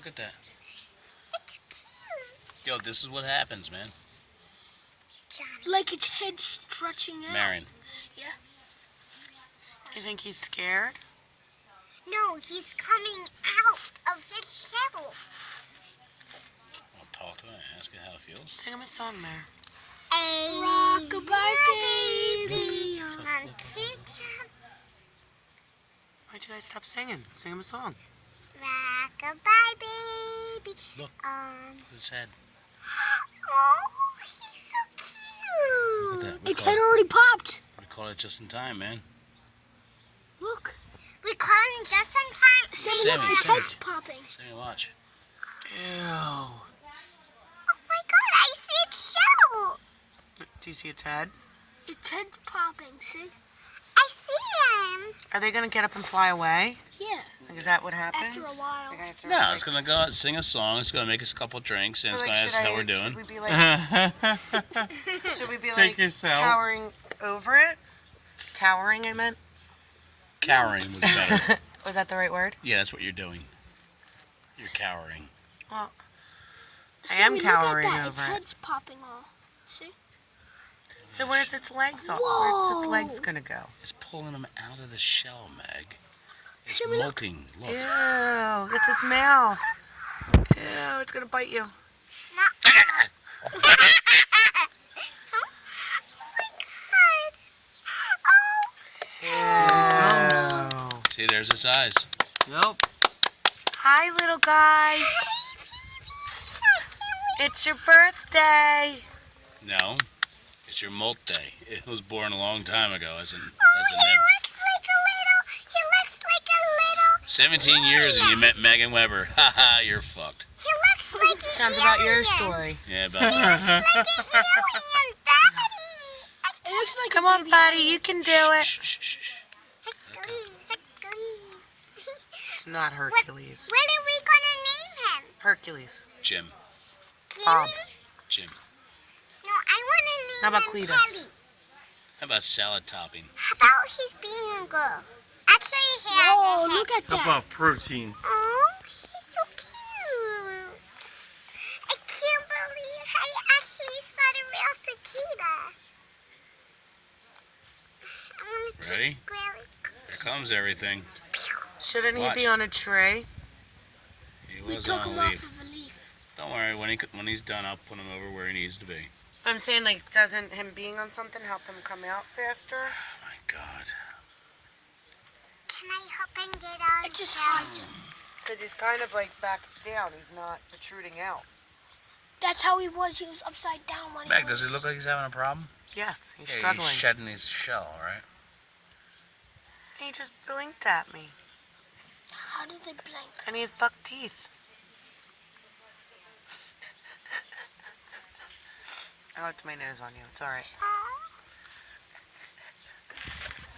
Look at that. It's cute. Yo, this is what happens, man. Johnny. Like its head stretching out. Marion. Yeah. You think he's scared? No, he's coming out of his shell. I'll talk to him and ask him how it feels. Sing him a song, Mare. Rock-a-bye baby. Why'd you guys stop singing? Sing him a song. Rock-a-bye baby. Look. His head. Oh, he's so cute. Look at that. Its head already popped. We caught it just in time, man. Look. We caught him just in time. Sammy, look, its head's popping. Sammy, watch. Ew. Oh my god, I see its shell. Do you see its head? Its head's popping, see? I see him. Are they going to get up and fly away? Yeah. Like, is that what happens? After a while. They're gonna have to No, like- it's going to go out, sing a song. It's going to make us a couple drinks, and it's going to ask how we're doing. Should we be like, should we be Take like yourself. towering over it? Towering, I meant? Cowering was better. Was that the right word? Yeah, that's what you're doing. You're cowering. Well, I Sammy, am cowering look at that. over Its it. head's popping all. See? So where's its legs? Where's its legs gonna go? It's pulling them out of the shell, Meg. It's Sammy, look. molting. Look. Ew, it's its mouth. Ew, it's gonna bite you. Ew. See, there's its eyes. Nope. Hi, little guy. It's your birthday. No. It's your molt day. It was born a long time ago as a nymph. He looks like a little. 17 years and you met Megan Weber. Haha, you're fucked. He looks like an Sounds about your alien. story. Yeah, about He that. looks like an alien, Daddy. It looks like Come a on, baby buddy, alien. you can do it. Shh, shh, shh, shh. Hercules. It's not Hercules. What are we gonna name him? Hercules. Jim. Bob. Jimmy? Jim. No, I wanna name How about him Cletus? Kelly. How about salad topping? How about his being a girl? Actually, he has Oh, a head. look at How that. about protein? Oh, he's so cute. I can't believe I actually saw the real cicada. I want to Ready? take really Here comes everything. Shouldn't he Watch. be on a tray? He We was took on him a off leaf. of a leaf. Don't worry, when he's done, I'll put him over where he needs to be. I'm saying, like, doesn't him being on something help him come out faster? Oh my God. Can I help him get out? It just hides him. Because he's kind of like back down. He's not protruding out. That's how he was. He was upside down when Meg, he does was. he look like he's having a problem? Yes, he's Yeah, struggling. he's shedding his shell, right? He just blinked at me. How did they blink? And he has buck teeth. I looked my nose on you. It's alright.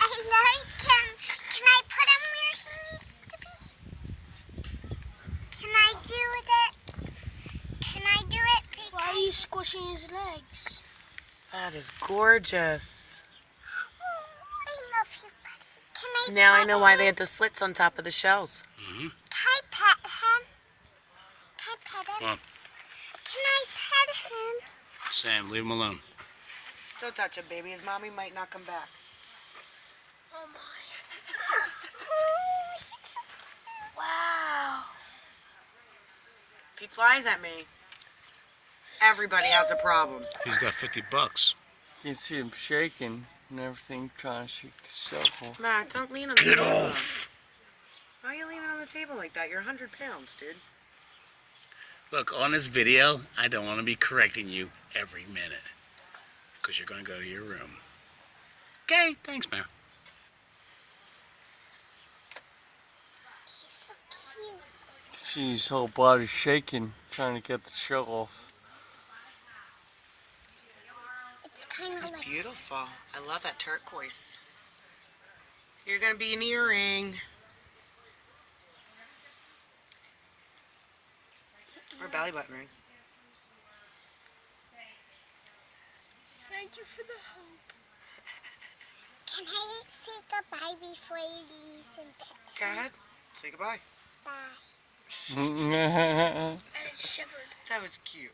I like him. Can I put him where he needs to be? Can I do it? Can I do it? Because Why are you squishing his legs? That is gorgeous. I love you, buddy. Can I Now I pet know why him? they had the slits on top of the shells. Mm-hmm. Can I pet him? Can I pet him? Come on. Can I pet him? Sam, leave him alone. Don't touch him, baby. His mommy might not come back. Oh my. Wow. If he flies at me, everybody has a problem. He's got $50. You can see him shaking and everything, trying to shake the circle. Matt, don't lean on the Get table. off! Why are you leaning on the table like that? You're 100 pounds, dude. Look, on this video, I don't want to be correcting you every minute. Because you're going to go to your room. Okay, thanks, man. He's so cute. See his whole body shaking, trying to get the shell off. It's kind of It's like beautiful. I love that turquoise. You're gonna be an earring. Or belly button ring. Thank you for the hope. Can I say goodbye before you leave and pet Go ahead. Say goodbye. Bye. And it shivered. That was cute.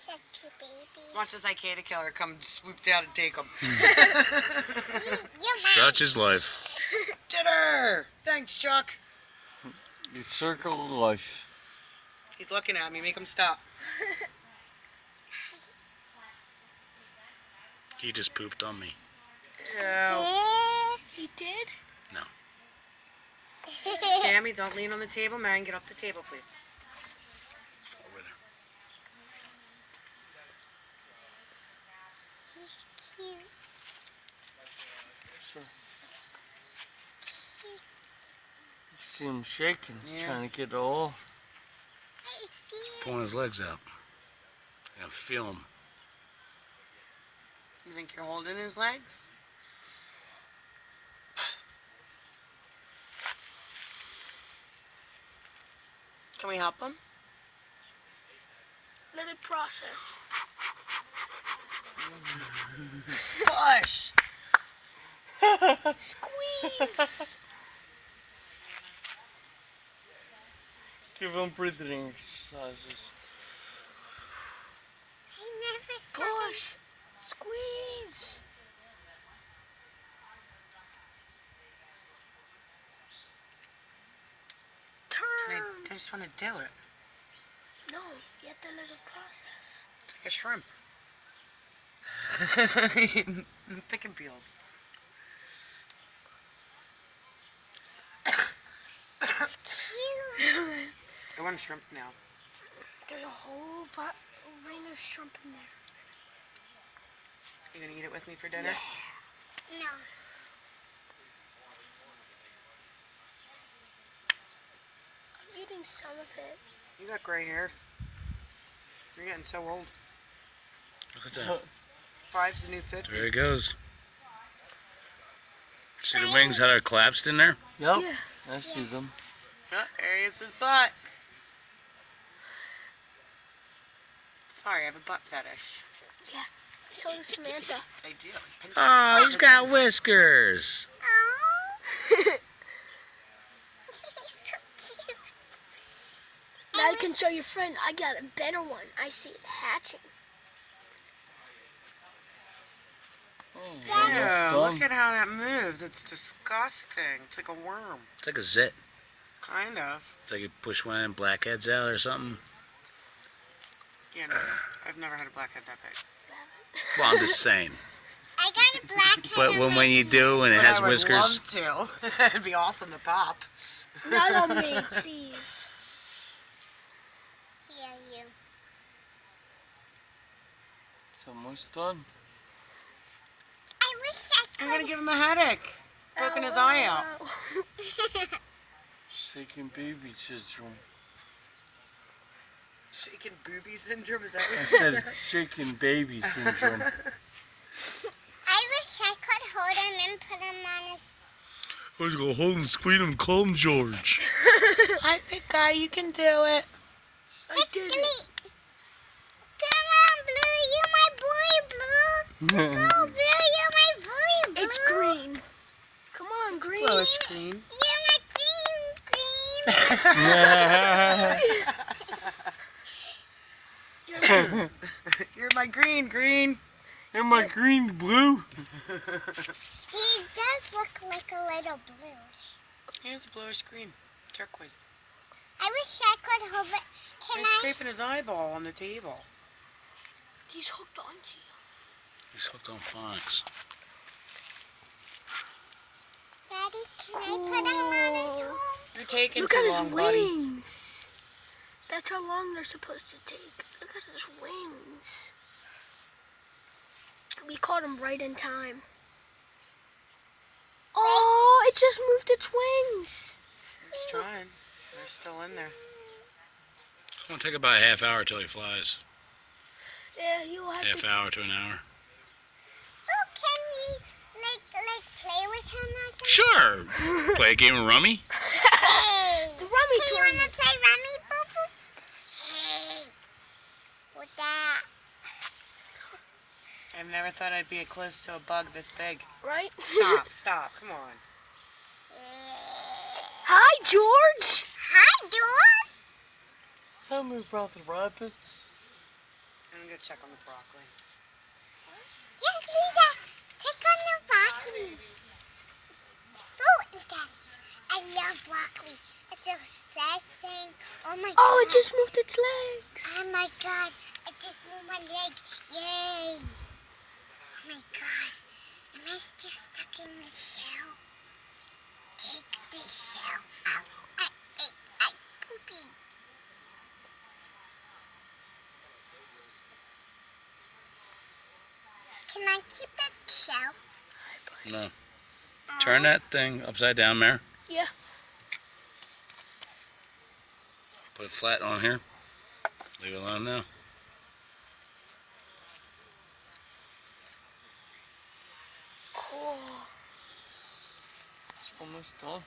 Such a baby. Watch the cicada killer come swoop down and take him. You Such is life. Dinner! Thanks, Chuck. The circle of life. He's looking at me. Make him stop. He just pooped on me. Yeah. He did? No. Sammy, don't lean on the table. Marion, get off the table, please. Over there. He's cute. Sure. You see him shaking, Yeah. trying to get all. I see. Pulling his legs out. I can feel him. You think you're holding his legs? Can we help him? Let it process. Push! Squeeze. Give him breathing exercises. I never saw Push. Squeeze. Turn. I just want to do it. No, you have to let it process. It's like a shrimp. Picking peels. cute. I want shrimp now. There's a whole ring of shrimp in there. You gonna eat it with me for dinner? No. I'm eating some of it. You got gray hair. You're getting so old. Look at that. 5's the new 50. There he goes. See the wings how they're collapsed in there? Yep, Yeah. I see them. Oh, there is his butt. Sorry, I have a butt fetish. Yeah. So does Samantha. I do. Oh, he's got whiskers. Oh. He's so cute. Now you can show your friend. I got a better one. I see it hatching. Yeah, Almost look done. at how that moves. It's disgusting. It's like a worm. It's like a zit. Kind of. It's like you push one of them blackheads out or something. Yeah, no, I've never had a blackhead that big. Well, I'm just saying. I got a black head. But on my when you ear. do and it But has I would whiskers, love to. It'd be awesome to pop. Not on me, please. Yeah, you. It's almost done. I wish I I'm could. gonna give him a headache. Poking his eye out. Shaking baby syndrome. Shaking booby syndrome, is that I what you said said? shaking baby syndrome. I wish I could hold him and put him on his. I was going to hold and squeeze him, call him George. Hi, big guy, you can do it. I did it. Come on, Blue. You my boy, Blue. Oh, Blue, you're my boy, Blue. It's green. Come on, green. Hello, screen. You're my green, green. You're my green. And my green blue. He does look like a little bluish. Here's a bluish green. Turquoise. I wish I could hold it. Can He's I? scraping his eyeball on the table. He's hooked onto you. He's hooked on phonics. Daddy, can I put him on his home? You're taking Look too at his long, buddy. wings. That's how long they're supposed to take. Look at his wings. We caught him right in time. Oh, it just moved its wings. It's trying. They're still in there. It's going to take about a half hour till he flies. Yeah, you'll have Half to. hour to an hour. Oh, can we like play with him or something? Sure. Play a game of rummy. Hey, The rummy hey, you wanna tournament. play rummy, Boo Boo? Hey, with that. I've never thought I'd be close to a bug this big. Right? Stop, come on. Hi, George. Hi, George. Somebody brought the rabbits. I'm gonna go check on the broccoli. Yes, Lisa. Take on the broccoli. So intense. I love broccoli. It's so refreshing. Oh my god. Oh, it just moved its legs. Oh my god. I just moved my leg. Yay. Oh my god. Am I still stuck in the shell? Take the shell out. I pooping. Can I keep that shell? No. Turn that thing upside down, Mare. Yeah. Put it flat on here. Leave it alone now. Cool. It's almost done.